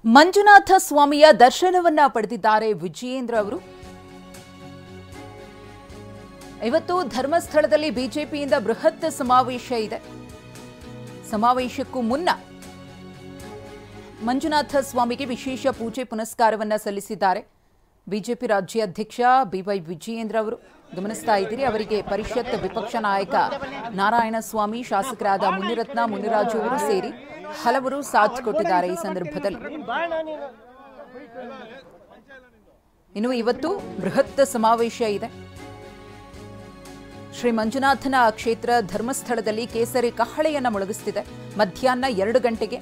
ಮಂಜುನಾಥ ಸ್ವಾಮಿಯ ದರ್ಶನವನ್ನ ಪಡೆದಿದ್ದಾರೆ ವಿಜಯೇಂದ್ರ ಅವರು. ಇವತ್ತು ಧರ್ಮಸ್ಥಳದಲ್ಲಿ ಬಿಜೆಪಿಯಿಂದ ಬೃಹತ್ ಸಮಾವೇಶ ಇದೆ. ಸಮಾವೇಶಕ್ಕೂ ಮುನ್ನ ಮಂಜುನಾಥ ಸ್ವಾಮಿಗೆ ವಿಶೇಷ ಪೂಜೆ ಪುನಸ್ಕಾರವನ್ನ ಸಲ್ಲಿಸಿದ್ದಾರೆ ಬಿಜೆಪಿ ರಾಜ್ಯಾಧ್ಯಕ್ಷ ಬಿವೈ ವಿಜಯೇಂದ್ರ ಅವರು. ಗಮನಿಸ್ತಾ ಇದ್ದೀರಿ, ಅವರಿಗೆ ಪರಿಷತ್ ವಿಪಕ್ಷ ನಾಯಕ ನಾರಾಯಣಸ್ವಾಮಿ, ಶಾಸಕರಾದ ಮುನಿರತ್ನ, ಮುನಿರಾಜು ಅವರು ಸೇರಿ ಹಲವರು ಸಾಥ್ ಕೊಟ್ಟಿದ್ದಾರೆ. ಈ ಸಂದರ್ಭದಲ್ಲಿ ಇನ್ನು ಇವತ್ತು ಬೃಹತ್ ಸಮಾವೇಶ ಇದೆ. ಶ್ರೀ ಮಂಜುನಾಥನ ಕ್ಷೇತ್ರ ಧರ್ಮಸ್ಥಳದಲ್ಲಿ ಕೇಸರಿ ಕಹಳೆಯನ್ನು ಮೊಳಗಿಸುತ್ತಿದೆ. ಮಧ್ಯಾಹ್ನ 2 ಗಂಟೆಗೆ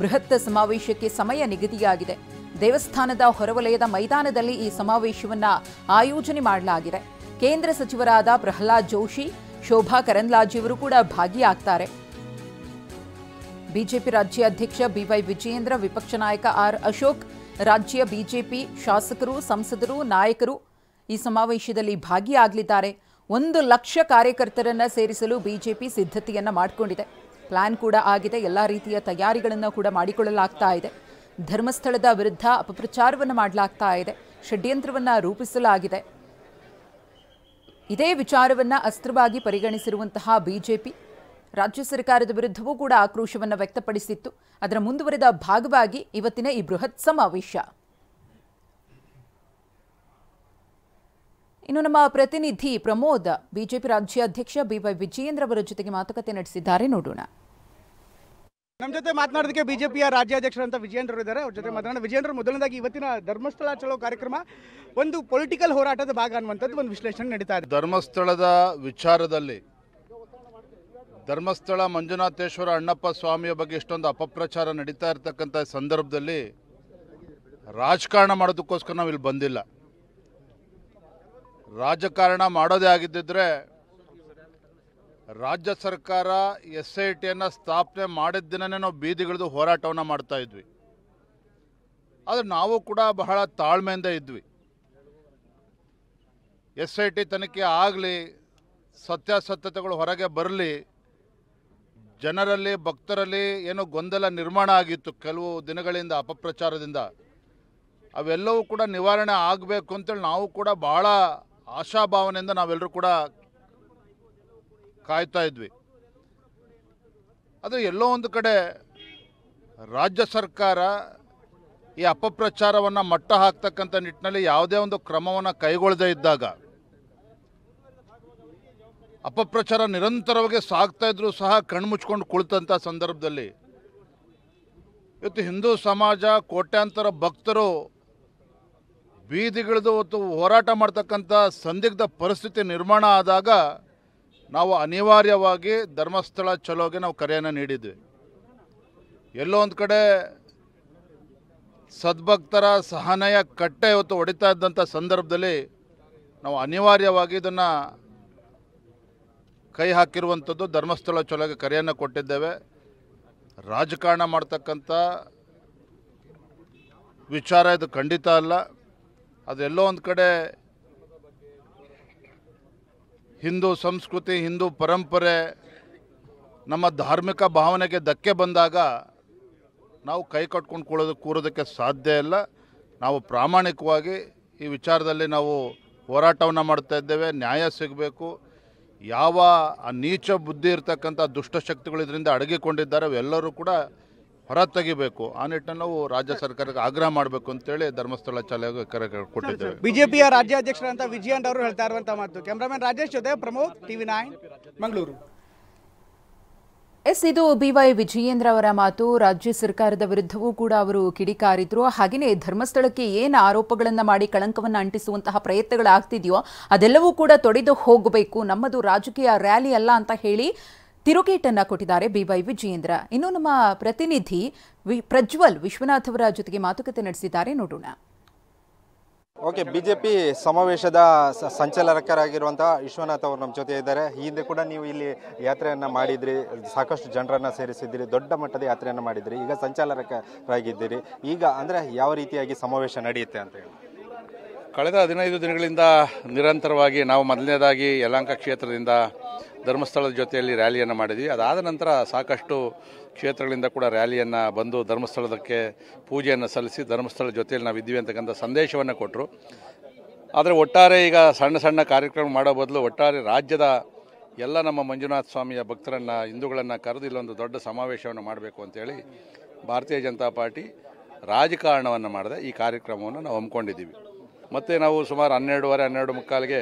ಬೃಹತ್ ಸಮಾವೇಶಕ್ಕೆ ಸಮಯ ನಿಗದಿಯಾಗಿದೆ. ದೇವಸ್ಥಾನದ ಹೊರವಲಯದ ಮೈದಾನದಲ್ಲಿ ಈ ಸಮಾವೇಶವನ್ನ ಆಯೋಜನೆ ಮಾಡಲಾಗಿದೆ. ಕೇಂದ್ರ ಸಚಿವರಾದ ಪ್ರಹ್ಲಾದ್ ಜೋಶಿ, ಶೋಭಾ ಕರಂದ್ಲಾಜೆಯವರು ಕೂಡ ಭಾಗಿಯಾಗ್ತಾರೆ. ಬಿಜೆಪಿ ರಾಜ್ಯಾಧ್ಯಕ್ಷ ಬಿವೈ ವಿಜಯೇಂದ್ರ, ವಿಪಕ್ಷ ನಾಯಕ ಆರ್ ಅಶೋಕ್, ರಾಜ್ಯ ಬಿಜೆಪಿ ಶಾಸಕರು, ಸಂಸದರು, ನಾಯಕರು ಈ ಸಮಾವೇಶದಲ್ಲಿ ಭಾಗಿಯಾಗಲಿದ್ದಾರೆ. 1 ಲಕ್ಷ ಕಾರ್ಯಕರ್ತರನ್ನ ಸೇರಿಸಲು ಬಿಜೆಪಿ ಸಿದ್ಧತೆಯನ್ನ ಮಾಡಿಕೊಂಡಿದೆ. ಪ್ಲಾನ್ ಕೂಡ ಆಗಿದೆ. ಎಲ್ಲಾ ರೀತಿಯ ತಯಾರಿಗಳನ್ನು ಕೂಡ ಮಾಡಿಕೊಳ್ಳಲಾಗ್ತಾ ಇದೆ. ಧರ್ಮಸ್ಥಳದ ವಿರುದ್ಧ ಅಪಪ್ರಚಾರವನ್ನು ಮಾಡಲಾಗ್ತಾ ಇದೆ. ಷಡ್ಯಂತ್ರವನ್ನ ರೂಪಿಸಲಾಗಿದೆ. ಇದೇ ವಿಚಾರವನ್ನ ಅಸ್ತ್ರವಾಗಿ ಪರಿಗಣಿಸಿರುವಂತಹ ಬಿಜೆಪಿ ರಾಜ್ಯ ಸರ್ಕಾರದ ವಿರುದ್ಧವೂ ಕೂಡ ಆಕ್ರೋಶವನ್ನು ವ್ಯಕ್ತಪಡಿಸಿತ್ತು. ಅದರ ಮುಂದುವರೆದ ಭಾಗವಾಗಿ ಇವತ್ತಿನ ಈ ಬೃಹತ್ ಸಮಾವೇಶ. ಇನ್ನು ನಮ್ಮ ಪ್ರತಿನಿಧಿ ಪ್ರಮೋದ್ ಬಿಜೆಪಿ ರಾಜ್ಯಾಧ್ಯಕ್ಷ ಬಿವೈ ವಿಜಯೇಂದ್ರ ಅವರ ಜೊತೆಗೆ ಮಾತುಕತೆ ನಡೆಸಿದ್ದಾರೆ. ನೋಡೋಣ. ನಮ್ಮ ಜೊತೆ ಮಾತನಾಡೋದಕ್ಕೆ ಬಿಜೆಪಿಯ ರಾಜ್ಯಾಧ್ಯಕ್ಷರಂತ ವಿಜಯೇಂದ್ರ ಅವರು ಇದ್ದಾರೆ. ಅವ್ರ ಜೊತೆ ಮಾತನಾಡೋಣ. ವಿಜಯೇಂದ್ರ, ಮೊದಲನೇದಾಗಿ ಇವತ್ತಿನ ಧರ್ಮಸ್ಥಳ ಚಲೋ ಕಾರ್ಯಕ್ರಮ ಒಂದು ಪೊಲಿಟಿಕಲ್ ಹೋರಾಟದ ಭಾಗ ಅನ್ನುವಂಥದ್ದು ಒಂದು ವಿಶ್ಲೇಷಣೆ ನಡೀತಾ ಇದೆ. ಧರ್ಮಸ್ಥಳದ ವಿಚಾರದಲ್ಲಿ ಧರ್ಮಸ್ಥಳ ಮಂಜುನಾಥೇಶ್ವರ ಅಣ್ಣಪ್ಪ ಸ್ವಾಮಿಯ ಬಗ್ಗೆ ಇಷ್ಟೊಂದು ಅಪಪ್ರಚಾರ ನಡೀತಾ ಇರತಕ್ಕಂಥ ಸಂದರ್ಭದಲ್ಲಿ ರಾಜಕಾರಣ ಮಾಡೋದಕ್ಕೋಸ್ಕರ ನಾವು ಇಲ್ಲಿ ಬಂದಿಲ್ಲ. ರಾಜಕಾರಣ ಮಾಡೋದೇ ಆಗಿದ್ದಿದ್ರೆ ರಾಜ್ಯ ಸರ್ಕಾರ SITಯನ್ನು ಸ್ಥಾಪನೆ ಮಾಡಿದ ದಿನನೇ ನಾವು ಬೀದಿಗಿಳಿದು ಹೋರಾಟವನ್ನು ಮಾಡ್ತಾ ಇದ್ವಿ. ಆದರೆ ನಾವು ಕೂಡ ಬಹಳ ತಾಳ್ಮೆಯಿಂದ ಇದ್ವಿ. SIT ತನಿಖೆ ಆಗಲಿ, ಸತ್ಯಾಸತ್ಯತೆಗಳು ಹೊರಗೆ ಬರಲಿ, ಜನರಲ್ಲಿ ಭಕ್ತರಲ್ಲಿ ಏನೋ ಗೊಂದಲ ನಿರ್ಮಾಣ ಆಗಿತ್ತು ಕೆಲವು ದಿನಗಳಿಂದ ಅಪಪ್ರಚಾರದಿಂದ, ಅವೆಲ್ಲವೂ ಕೂಡ ನಿವಾರಣೆ ಆಗಬೇಕು ಅಂತೇಳಿ ನಾವು ಕೂಡ ಬಹಳ ಆಶಾಭಾವನೆಯಿಂದ ನಾವೆಲ್ಲರೂ ಕೂಡ ಕಾಯ್ತಾ ಇದ್ವಿ. ಆದರೆ ಎಲ್ಲೋ ಒಂದು ಕಡೆ ರಾಜ್ಯ ಸರ್ಕಾರ ಈ ಅಪಪ್ರಚಾರವನ್ನು ಮಟ್ಟ ಹಾಕ್ತಕ್ಕಂಥ ನಿಟ್ಟಿನಲ್ಲಿ ಯಾವುದೇ ಒಂದು ಕ್ರಮವನ್ನು ಕೈಗೊಳ್ಳದೇ ಇದ್ದಾಗ, ಅಪಪ್ರಚಾರ ನಿರಂತರವಾಗಿ ಸಾಗ್ತಾ ಇದ್ರೂ ಸಹ ಕಣ್ಮುಚ್ಕೊಂಡು ಕುಳಿತಂಥ ಸಂದರ್ಭದಲ್ಲಿ ಇವತ್ತು ಹಿಂದೂ ಸಮಾಜ, ಕೋಟ್ಯಾಂತರ ಭಕ್ತರು ಬೀದಿಗಿಳಿದು ಹೋರಾಟ ಮಾಡ್ತಕ್ಕಂಥ ಸಂದಿಗ್ಧ ಪರಿಸ್ಥಿತಿ ನಿರ್ಮಾಣ ಆದಾಗ ನಾವು ಅನಿವಾರ್ಯವಾಗಿ ಧರ್ಮಸ್ಥಳ ಚಲೋಗೆ ನಾವು ಕರೆಯನ್ನು ನೀಡಿದ್ವಿ. ಎಲ್ಲೋ ಒಂದು ಕಡೆ ಸದ್ಭಕ್ತರ ಸಹನೆಯ ಕಟ್ಟೆ ಇವತ್ತು ಹೊಡಿತಾ ಇದ್ದಂಥ ಸಂದರ್ಭದಲ್ಲಿ ನಾವು ಅನಿವಾರ್ಯವಾಗಿ ಇದನ್ನು ಕೈ ಹಾಕಿರುವಂಥದ್ದು. ಧರ್ಮಸ್ಥಳ ಚಲೋಗೆ ಕರೆಯನ್ನು ಕೊಟ್ಟಿದ್ದೇವೆ. ರಾಜಕಾರಣ ಮಾಡ್ತಕ್ಕಂಥ ವಿಚಾರ ಇದು ಖಂಡಿತ ಅಲ್ಲ. ಅದೆಲ್ಲೋ ಒಂದು ಕಡೆ ಹಿಂದೂ ಸಂಸ್ಕೃತಿ, ಹಿಂದೂ ಪರಂಪರೆ, ನಮ್ಮ ಧಾರ್ಮಿಕ ಭಾವನೆಗೆ ಧಕ್ಕೆ ಬಂದಾಗ ನಾವು ಕೈ ಕಟ್ಕೊಂಡು ಕೂರೋದಕ್ಕೆ ಸಾಧ್ಯ ಇಲ್ಲ. ನಾವು ಪ್ರಾಮಾಣಿಕವಾಗಿ ಈ ವಿಚಾರದಲ್ಲಿ ನಾವು ಹೋರಾಟವನ್ನು ಮಾಡ್ತಾ ಇದ್ದೇವೆ. ನ್ಯಾಯ ಸಿಗಬೇಕು. ಯಾವ ನೀಚ ಬುದ್ಧಿ ಇರತಕ್ಕಂಥ ದುಷ್ಟಶಕ್ತಿಗಳು ಇದರಿಂದ ಅಡಗಿಕೊಂಡಿದ್ದಾರೆ ಅವೆಲ್ಲರೂ ಕೂಡ ಹೊರ ತೆಗಿಬೇಕು. ಆ ನಿಟ್ಟಿನಲ್ಲಿ ನಾವು ರಾಜ್ಯ ಸರ್ಕಾರಕ್ಕೆ ಆಗ್ರಹ ಮಾಡಬೇಕು ಅಂತೇಳಿ ಧರ್ಮಸ್ಥಳ ಚಲೋಗೆ ಕರೆ ಕೊಟ್ಟಿದ್ದೇವೆ. ಬಿಜೆಪಿಯ ರಾಜ್ಯಾಧ್ಯಕ್ಷರಂತ ವಿಜಯೇಂದ್ರ ಅವರು ಹೇಳ್ತಾ ಇರುವಂತಹ ಮಾತು. ಕ್ಯಾಮರಾಮನ್ ರಾಜೇಶ್ ಜೊತೆ ಪ್ರಮೋದ್, TV9 ಮಂಗಳೂರು. ಇದು ಬಿವೈ ವಿಜಯೇಂದ್ರ ಅವರ ಮಾತು. ರಾಜ್ಯ ಸರ್ಕಾರದ ವಿರುದ್ಧವೂ ಕೂಡ ಅವರು ಕಿಡಿಕಾರಿದ್ರು. ಹಾಗೆಯೇ ಧರ್ಮಸ್ಥಳಕ್ಕೆ ಏನು ಆರೋಪಗಳನ್ನು ಮಾಡಿ ಕಳಂಕವನ್ನು ಅಂಟಿಸುವಂತಹ ಪ್ರಯತ್ನಗಳಾಗ್ತಿದೆಯೋ ಅದೆಲ್ಲವೂ ಕೂಡ ತೊಡೆದು ಹೋಗಬೇಕು, ನಮ್ಮದು ರಾಜಕೀಯ ರ್ಯಾಲಿ ಅಲ್ಲ ಅಂತ ಹೇಳಿ ತಿರುಗೇಟನ್ನ ಕೊಟ್ಟಿದ್ದಾರೆ ಬಿವೈ ವಿಜಯೇಂದ್ರ. ಇನ್ನು ನಮ್ಮ ಪ್ರತಿನಿಧಿ ಪ್ರಜ್ವಲ್ ವಿಶ್ವನಾಥ್ ಅವರ ಜೊತೆಗೆ ಮಾತುಕತೆ ನಡೆಸಿದ್ದಾರೆ. ನೋಡೋಣ. ಓಕೆ, ಬಿಜೆಪಿ ಸಮಾವೇಶದ ಸಂಚಾಲಕರಾಗಿರುವಂತಹ ವಿಶ್ವನಾಥ್ ಅವರು ನಮ್ಮ ಜೊತೆ ಇದ್ದಾರೆ. ಈ ಹಿಂದೆ ಕೂಡ ನೀವು ಇಲ್ಲಿ ಯಾತ್ರೆಯನ್ನು ಮಾಡಿದ್ರಿ, ಸಾಕಷ್ಟು ಜನರನ್ನು ಸೇರಿಸಿದ್ದೀರಿ, ದೊಡ್ಡ ಮಟ್ಟದ ಯಾತ್ರೆಯನ್ನು ಮಾಡಿದ್ರಿ, ಈಗ ಸಂಚಾಲಕರಾಗಿದ್ದೀರಿ. ಈಗ ಅಂದರೆ ಯಾವ ರೀತಿಯಾಗಿ ಸಮಾವೇಶ ನಡೆಯುತ್ತೆ ಅಂತ ಹೇಳಿ? ಕಳೆದ 15 ದಿನಗಳಿಂದ ನಿರಂತರವಾಗಿ ನಾವು ಮೊದಲನೇದಾಗಿ ಯಲಹಂಕ ಕ್ಷೇತ್ರದಿಂದ ಧರ್ಮಸ್ಥಳದ ಜೊತೆಯಲ್ಲಿ ರ್ಯಾಲಿಯನ್ನು ಮಾಡಿದ್ವಿ. ಅದಾದ ನಂತರ ಸಾಕಷ್ಟು ಕ್ಷೇತ್ರಗಳಿಂದ ಕೂಡ ರ್ಯಾಲಿಯನ್ನು ಬಂದು ಧರ್ಮಸ್ಥಳದಕ್ಕೆ ಪೂಜೆಯನ್ನು ಸಲ್ಲಿಸಿ ಧರ್ಮಸ್ಥಳದ ಜೊತೆಯಲ್ಲಿ ನಾವು ಇದ್ದೀವಿ ಅಂತಕ್ಕಂಥ ಸಂದೇಶವನ್ನು ಕೊಟ್ಟರು. ಆದರೆ ಒಟ್ಟಾರೆ ಈಗ ಸಣ್ಣ ಸಣ್ಣ ಕಾರ್ಯಕ್ರಮ ಮಾಡೋ ಬದಲು ಒಟ್ಟಾರೆ ರಾಜ್ಯದ ಎಲ್ಲ ನಮ್ಮ ಮಂಜುನಾಥ ಸ್ವಾಮಿಯ ಭಕ್ತರನ್ನು ಹಿಂದೂಗಳನ್ನು ಕರೆದು ಇಲ್ಲೊಂದು ದೊಡ್ಡ ಸಮಾವೇಶವನ್ನು ಮಾಡಬೇಕು ಅಂತೇಳಿ ಭಾರತೀಯ ಜನತಾ ಪಾರ್ಟಿ ರಾಜಕಾರಣವನ್ನು ಮಾಡದೆ ಈ ಕಾರ್ಯಕ್ರಮವನ್ನು ನಾವು ಹಮ್ಮಿಕೊಂಡಿದ್ದೀವಿ. ಮತ್ತು ನಾವು ಸುಮಾರು 12:30-12:45ಗೆ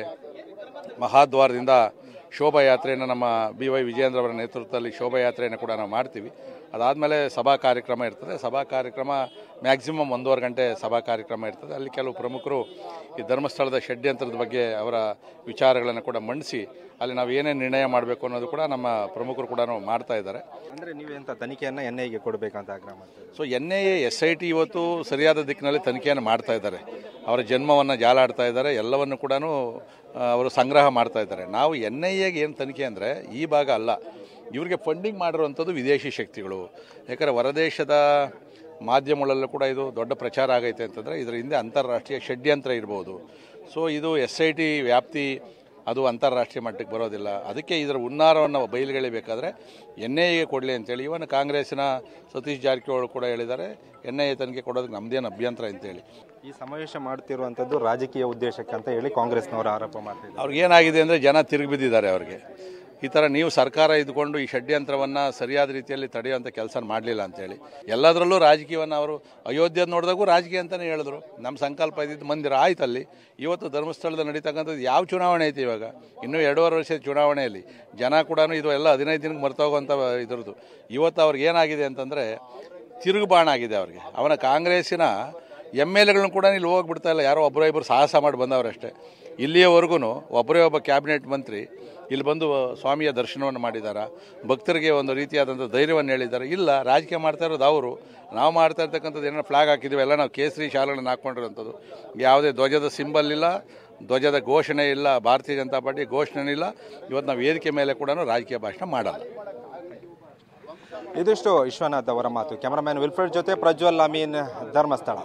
ಮಹಾದ್ವಾರದಿಂದ ಶೋಭಾಯಾತ್ರೆಯನ್ನು ನಮ್ಮ BY ವಿಜಯೇಂದ್ರ ಅವರ ನೇತೃತ್ವದಲ್ಲಿ ಶೋಭಾಯಾತ್ರೆಯನ್ನು ಕೂಡ ನಾವು ಮಾಡ್ತೀವಿ. ಅದಾದಮೇಲೆ ಸಭಾ ಕಾರ್ಯಕ್ರಮ ಇರ್ತದೆ. ಸಭಾ ಕಾರ್ಯಕ್ರಮ ಮ್ಯಾಕ್ಸಿಮಮ್ 1.5 ಗಂಟೆ ಸಭಾ ಕಾರ್ಯಕ್ರಮ ಇರ್ತದೆ. ಅಲ್ಲಿ ಕೆಲವು ಪ್ರಮುಖರು ಈ ಧರ್ಮಸ್ಥಳದ ಷಡ್ಯಂತ್ರದ ಬಗ್ಗೆ ಅವರ ವಿಚಾರಗಳನ್ನು ಕೂಡ ಮಂಡಿಸಿ ಅಲ್ಲಿ ನಾವು ಏನೇನು ನಿರ್ಣಯ ಮಾಡಬೇಕು ಅನ್ನೋದು ಕೂಡ ನಮ್ಮ ಪ್ರಮುಖರು ಕೂಡ ಮಾಡ್ತಾ ಇದ್ದಾರೆ. ಅಂದರೆ ನೀವೆಂಥ ತನಿಖೆಯನ್ನು NIAಗೆ ಕೊಡಬೇಕಂತ ಆಗ್ರಹ ಮಾಡ್ತೀವಿ. ಸೊ NIA SIT ಇವತ್ತು ಸರಿಯಾದ ದಿಕ್ಕಿನಲ್ಲಿ ತನಿಖೆಯನ್ನು ಮಾಡ್ತಾ ಇದ್ದಾರೆ. ಅವರ ಜನ್ಮವನ್ನು ಜಾಲಾಡ್ತಾ ಇದ್ದಾರೆ, ಎಲ್ಲವನ್ನು ಕೂಡ ಅವರು ಸಂಗ್ರಹ ಮಾಡ್ತಾ ಇದ್ದಾರೆ. ನಾವು NIAಗೆ ಏನು ತನಿಖೆ ಅಂದರೆ ಈ ಭಾಗ ಅಲ್ಲ, ಇವರಿಗೆ ಫಂಡಿಂಗ್ ಮಾಡಿರುವಂಥದ್ದು ವಿದೇಶಿ ಶಕ್ತಿಗಳು. ಯಾಕಂದರೆ ಹೊರದೇಶದ ಮಾಧ್ಯಮಗಳಲ್ಲೂ ಕೂಡ ಇದು ದೊಡ್ಡ ಪ್ರಚಾರ ಆಗೈತೆ ಅಂತಂದರೆ ಇದರ ಹಿಂದೆ ಅಂತಾರಾಷ್ಟ್ರೀಯ ಷಡ್ಯಂತ್ರ ಇರ್ಬೋದು. ಸೊ ಇದು SIT ವ್ಯಾಪ್ತಿ, ಅದು ಅಂತಾರಾಷ್ಟ್ರೀಯ ಮಟ್ಟಕ್ಕೆ ಬರೋದಿಲ್ಲ. ಅದಕ್ಕೆ ಇದರ ಹುನ್ನಾರವನ್ನು ಬಯಲುಗೆಳಿಬೇಕಾದ್ರೆ NIAಗೆ ಕೊಡಲಿ ಅಂತೇಳಿ ಇವನ್ ಕಾಂಗ್ರೆಸ್ಸಿನ ಸತೀಶ್ ಜಾರಕಿಹೊಳಿ ಕೂಡ ಹೇಳಿದ್ದಾರೆ, NIA ತನಿಖೆ ಕೊಡೋದಕ್ಕೆ ನಮ್ಮದೇನು ಅಭ್ಯಂತರ ಅಂತೇಳಿ. ಈ ಸಮಾವೇಶ ಮಾಡ್ತಿರುವಂಥದ್ದು ರಾಜಕೀಯ ಉದ್ದೇಶಕ್ಕೆ ಅಂತ ಹೇಳಿ ಕಾಂಗ್ರೆಸ್ನವರು ಆರೋಪ ಮಾಡ್ತಿದ್ದಾರೆ. ಅವ್ರಿಗೇನಾಗಿದೆ ಅಂದರೆ ಜನ ತಿರುಗಿಬಿದ್ದಿದ್ದಾರೆ. ಅವ್ರಿಗೆ ಈ ಥರ ನೀವು ಸರ್ಕಾರ ಇದ್ಕೊಂಡು ಈ ಷಡ್ಯಂತ್ರವನ್ನು ಸರಿಯಾದ ರೀತಿಯಲ್ಲಿ ತಡೆಯುವಂಥ ಕೆಲಸ ಮಾಡಲಿಲ್ಲ ಅಂತೇಳಿ ಎಲ್ಲದರಲ್ಲೂ ರಾಜಕೀಯವನ್ನು ಅವರು ಅಯೋಧ್ಯೆ ನೋಡಿದಾಗೂ ರಾಜಕೀಯ ಅಂತಲೇ ಹೇಳಿದ್ರು. ನಮ್ಮ ಸಂಕಲ್ಪ ಇದ್ದಿದ್ದು ಮಂದಿರ ಆಯ್ತಲ್ಲಿ. ಇವತ್ತು ಧರ್ಮಸ್ಥಳದಲ್ಲಿ ನಡೀತಕ್ಕಂಥದ್ದು ಯಾವ ಚುನಾವಣೆ ಐತಿ ಇವಾಗ? ಇನ್ನೂ 2.5 ವರ್ಷದ ಚುನಾವಣೆಯಲ್ಲಿ ಜನ ಕೂಡ ಇದು ಎಲ್ಲ 15 ದಿನಕ್ಕೆ ಮರ್ತೋಗುವಂಥ ಇದ್ರದ್ದು. ಇವತ್ತು ಅವ್ರಿಗೆ ಏನಾಗಿದೆ ಅಂತಂದರೆ ತಿರುಗುಬಾಣ ಆಗಿದೆ ಅವ್ರಿಗೆ. ಅವನ ಕಾಂಗ್ರೆಸ್ಸಿನ MLAಗಳನ್ನು ಕೂಡ ಇಲ್ಲಿ ಹೋಗ್ಬಿಡ್ತಾ ಇಲ್ಲ, ಯಾರೋ ಒಬ್ಬರೋ ಇಬ್ಬರು ಸಾಹಸ ಮಾಡಿ ಬಂದವರಷ್ಟೇ. ಇಲ್ಲಿಯವರೆಗೂ ಒಬ್ಬರೇ ಒಬ್ಬ ಕ್ಯಾಬಿನೆಟ್ ಮಂತ್ರಿ ಇಲ್ಲಿ ಬಂದು ಸ್ವಾಮಿಯ ದರ್ಶನವನ್ನು ಮಾಡಿದ್ದಾರೆ, ಭಕ್ತರಿಗೆ ಒಂದು ರೀತಿಯಾದಂಥ ಧೈರ್ಯವನ್ನು ಹೇಳಿದ್ದಾರೆ. ಇಲ್ಲ, ರಾಜಕೀಯ ಮಾಡ್ತಾ ಇರೋದು ಅವರು. ನಾವು ಮಾಡ್ತಾ ಇರ್ತಕ್ಕಂಥದ್ದು ಏನೋ ಫ್ಲಾಗ್ ಹಾಕಿದ್ದೀವಿ, ಎಲ್ಲ ನಾವು ಕೇಸರಿ ಶಾಲೆಗಳನ್ನು ಹಾಕ್ಕೊಂಡಿರೋಂಥದ್ದು. ಯಾವುದೇ ಧ್ವಜದ ಸಿಂಬಲ್ ಇಲ್ಲ, ಧ್ವಜದ ಘೋಷಣೆ ಇಲ್ಲ, ಭಾರತೀಯ ಜನತಾ ಪಾರ್ಟಿ ಘೋಷಣೆ ಇಲ್ಲ. ಇವತ್ತು ನಾವು ವೇದಿಕೆ ಮೇಲೆ ಕೂಡ ರಾಜಕೀಯ ಭಾಷಣ ಮಾಡಲ್ಲ. ಇದಿಷ್ಟು ವಿಶ್ವನಾಥ್ ಅವರ ಮಾತು. ಕ್ಯಾಮರಾಮ್ಯಾನ್ ವಿಲ್ಫ್ರೆಡ್ ಜೊತೆ ಪ್ರಜ್ವಲ್ ಅಮೀನ್, ಧರ್ಮಸ್ಥಳ.